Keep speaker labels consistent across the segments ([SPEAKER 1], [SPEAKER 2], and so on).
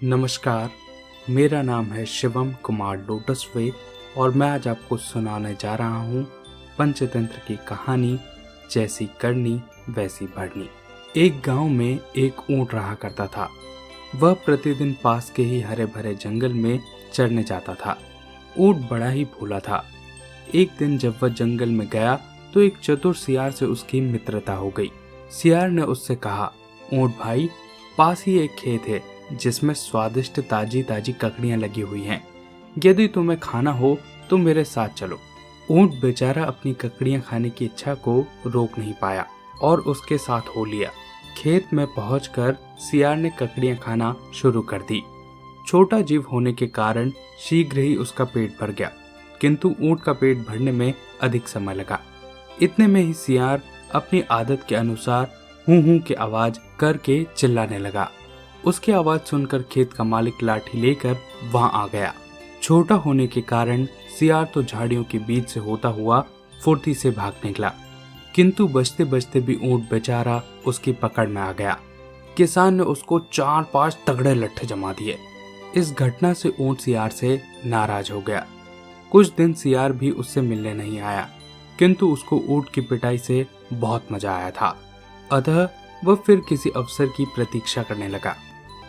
[SPEAKER 1] नमस्कार, मेरा नाम है शिवम कुमार लोटस वे और मैं आज आपको सुनाने जा रहा हूँ पंचतंत्र की कहानी जैसी करनी वैसी भरनी। एक गांव में एक ऊंट रहा करता था। वह प्रतिदिन पास के ही हरे भरे जंगल में चरने जाता था। ऊंट बड़ा ही भोला था। एक दिन जब वह जंगल में गया तो एक चतुर सियार से उसकी मित्रता हो गई। सियार ने उससे कहा, ऊंट भाई, पास ही एक खेत है जिसमें स्वादिष्ट ताजी ताजी ककड़ियां लगी हुई हैं। यदि तुम्हें खाना हो तो मेरे साथ चलो। ऊंट बेचारा अपनी ककड़ियां खाने की इच्छा को रोक नहीं पाया और उसके साथ हो लिया। खेत में पहुंचकर सियार ने ककड़ियां खाना शुरू कर दी। छोटा जीव होने के कारण शीघ्र ही उसका पेट भर गया, किंतु ऊंट का पेट भरने में अधिक समय लगा। इतने में ही सियार अपनी आदत के अनुसार हूं हूं की आवाज करके चिल्लाने लगा। उसकी आवाज सुनकर खेत का मालिक लाठी लेकर वहां आ गया। छोटा होने के कारण सियार तो झाड़ियों के बीच से होता हुआ फुर्ती से भाग निकला, किंतु बचते बचते भी ऊंट बेचारा उसकी पकड़ में आ गया। किसान ने उसको 4-5 तगड़े लट्ठे जमा दिए। इस घटना से ऊंट सियार से नाराज हो गया। कुछ दिन सियार भी उससे मिलने नहीं आया, किंतु उसको ऊंट की पिटाई से बहुत मजा आया था। अतः वह फिर किसी अवसर की प्रतीक्षा करने लगा।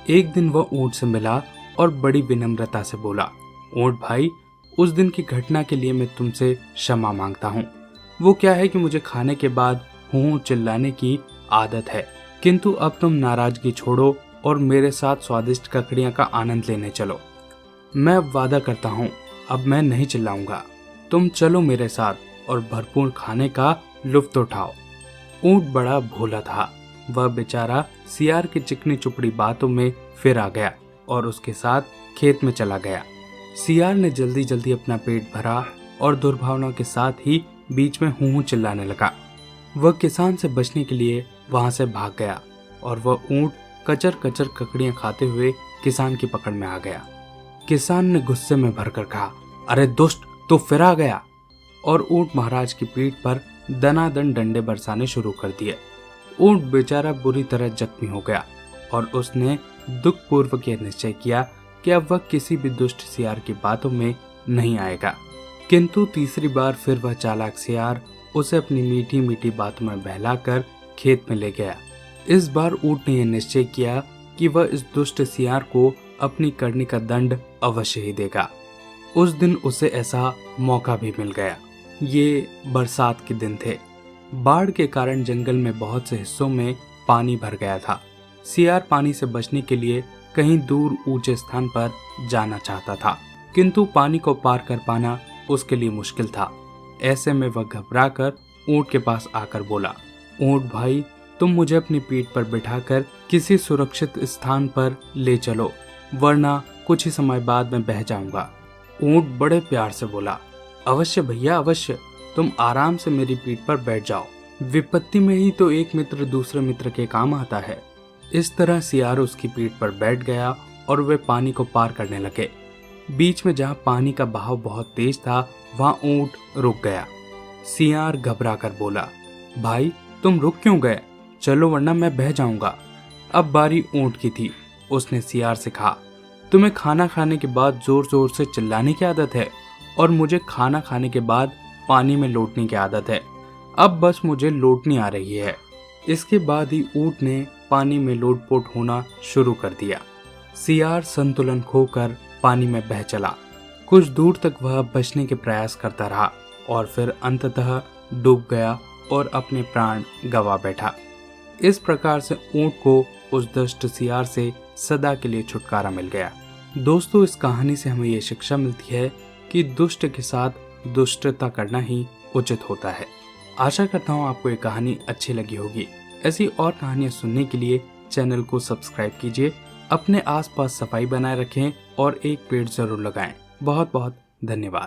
[SPEAKER 1] एक दिन वह ऊंट से मिला और बड़ी विनम्रता से बोला, ऊंट भाई, उस दिन की घटना के लिए मैं तुमसे क्षमा मांगता हूँ। वो क्या है कि मुझे खाने के बाद हूँ चिल्लाने की आदत है, किंतु अब तुम नाराजगी छोड़ो और मेरे साथ स्वादिष्ट ककड़ियां का आनंद लेने चलो। मैं अब वादा करता हूँ, अब मैं नहीं चिल्लाऊंगा। तुम चलो मेरे साथ और भरपूर खाने का लुत्फ उठाओ। ऊंट बड़ा भोला था। वह बेचारा सियार की चिकनी चुपड़ी बातों में फिर आ गया और उसके साथ खेत में चला गया। सियार ने जल्दी जल्दी अपना पेट भरा और दुर्भावना के साथ ही बीच में हूं चिल्लाने लगा। वह किसान से बचने के लिए वहां से भाग गया और वह ऊंट कचर कचर ककड़ियां खाते हुए किसान की पकड़ में आ गया। किसान ने गुस्से में भरकर कहा, अरे दुष्ट, तो फिर आ गया, और ऊंट महाराज की पीठ पर दनादन डंडे बरसाने शुरू कर दिए। ऊंट बेचारा बुरी तरह जख्मी हो गया और उसने दुखपूर्वक यह निश्चय किया कि अब वह किसी भी दुष्ट सियार की बातों में नहीं आएगा। किंतु तीसरी बार फिर वह चालाक सियार उसे अपनी मीठी मीठी बातों में बहलाकर खेत में ले गया। इस बार ऊंट ने यह निश्चय किया कि वह इस दुष्ट सियार को अपनी करनी का दंड अवश्य ही देगा। उस दिन उसे ऐसा मौका भी मिल गया। ये बरसात के दिन थे। बाढ़ के कारण जंगल में बहुत से हिस्सों में पानी भर गया था। सियार पानी से बचने के लिए कहीं दूर ऊंचे स्थान पर जाना चाहता था, किंतु पानी को पार कर पाना उसके लिए मुश्किल था। ऐसे में वह घबराकर ऊंट के पास आकर बोला, ऊंट भाई, तुम मुझे अपनी पीठ पर बिठाकर किसी सुरक्षित स्थान पर ले चलो, वरना कुछ ही समय बाद मैं बह जाऊंगा। ऊंट बड़े प्यार से बोला, अवश्य भैया, अवश्य, तुम आराम से मेरी पीठ पर बैठ जाओ। विपत्ति में ही तो एक मित्र दूसरे मित्र के काम आता है। इस तरह सियार उसकी पीठ पर बैठ गया और वे पानी को पार करने लगे। बीच में जहाँ पानी का बहाव बहुत तेज था, वहाँ ऊंट रुक गया। सियार घबरा कर बोला, भाई, तुम रुक क्यों गए? चलो वरना मैं बह जाऊंगा। अब बारी ऊंट की थी। उसने सियार से कहा, तुम्हें खाना खाने के बाद जोर जोर से चिल्लाने की आदत है और मुझे खाना खाने के बाद पानी में लौटने की आदत है। अब बस मुझे लौटनी आ रही है। इसके बाद ही ऊंट ने पानी में लोटपोट होना शुरू कर दिया। सियार संतुलन खोकर पानी में बह चला। कुछ दूर तक वह बचने के प्रयास करता रहा और फिर अंततः डूब गया और अपने प्राण गंवा बैठा। इस प्रकार से ऊंट को उस दुष्ट सियार से सदा के लिए छुटकारा मिल गया। दोस्तों, इस कहानी से हमें यह शिक्षा मिलती है कि दुष्ट के साथ दुष्टता करना ही उचित होता है। आशा करता हूँ आपको ये कहानी अच्छी लगी होगी। ऐसी और कहानियाँ सुनने के लिए चैनल को सब्सक्राइब कीजिए, अपने आसपास सफाई बनाए रखें और एक पेड़ जरूर लगाएं। बहुत बहुत धन्यवाद।